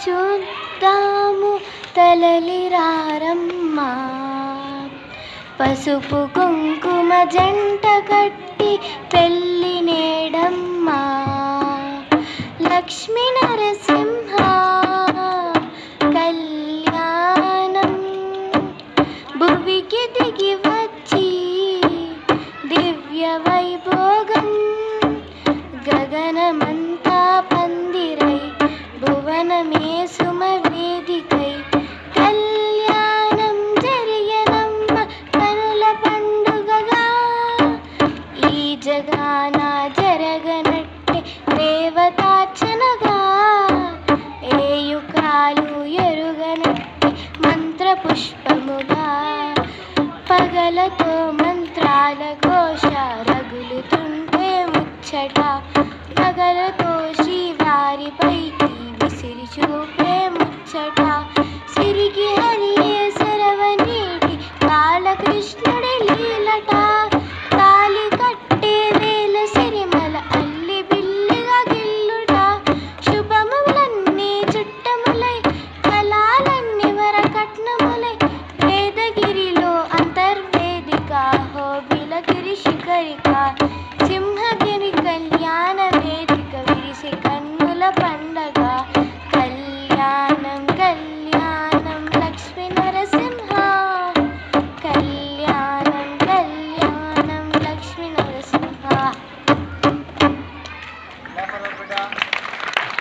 చూద్దాము తలలిరారమ్మా. పసుపు కుంకుమ జంట కట్టి పెళ్ళి నేడమ్మా. లక్ష్మీ నరసింహ కళ్యాణం భువికి దిగి వచ్చి దివ్య వైభోగం. గగనమంతా పందిరై భువనమే సుమవేదికై కళ్యాణం జరిగెనమ్మ కనుల పండుగగా. ఈ జగాన జరగనట్టే దేవతార్చనగా, ఏ యుగాలు ఎరుగనట్టే మంత్రపుష్పముగా. పగలతో మంత్రాల ఘోష రగులుతుంటే ముచ్చట, పగలతో శ్రీవారిపైకి విసిరి చూపే ముచ్చట.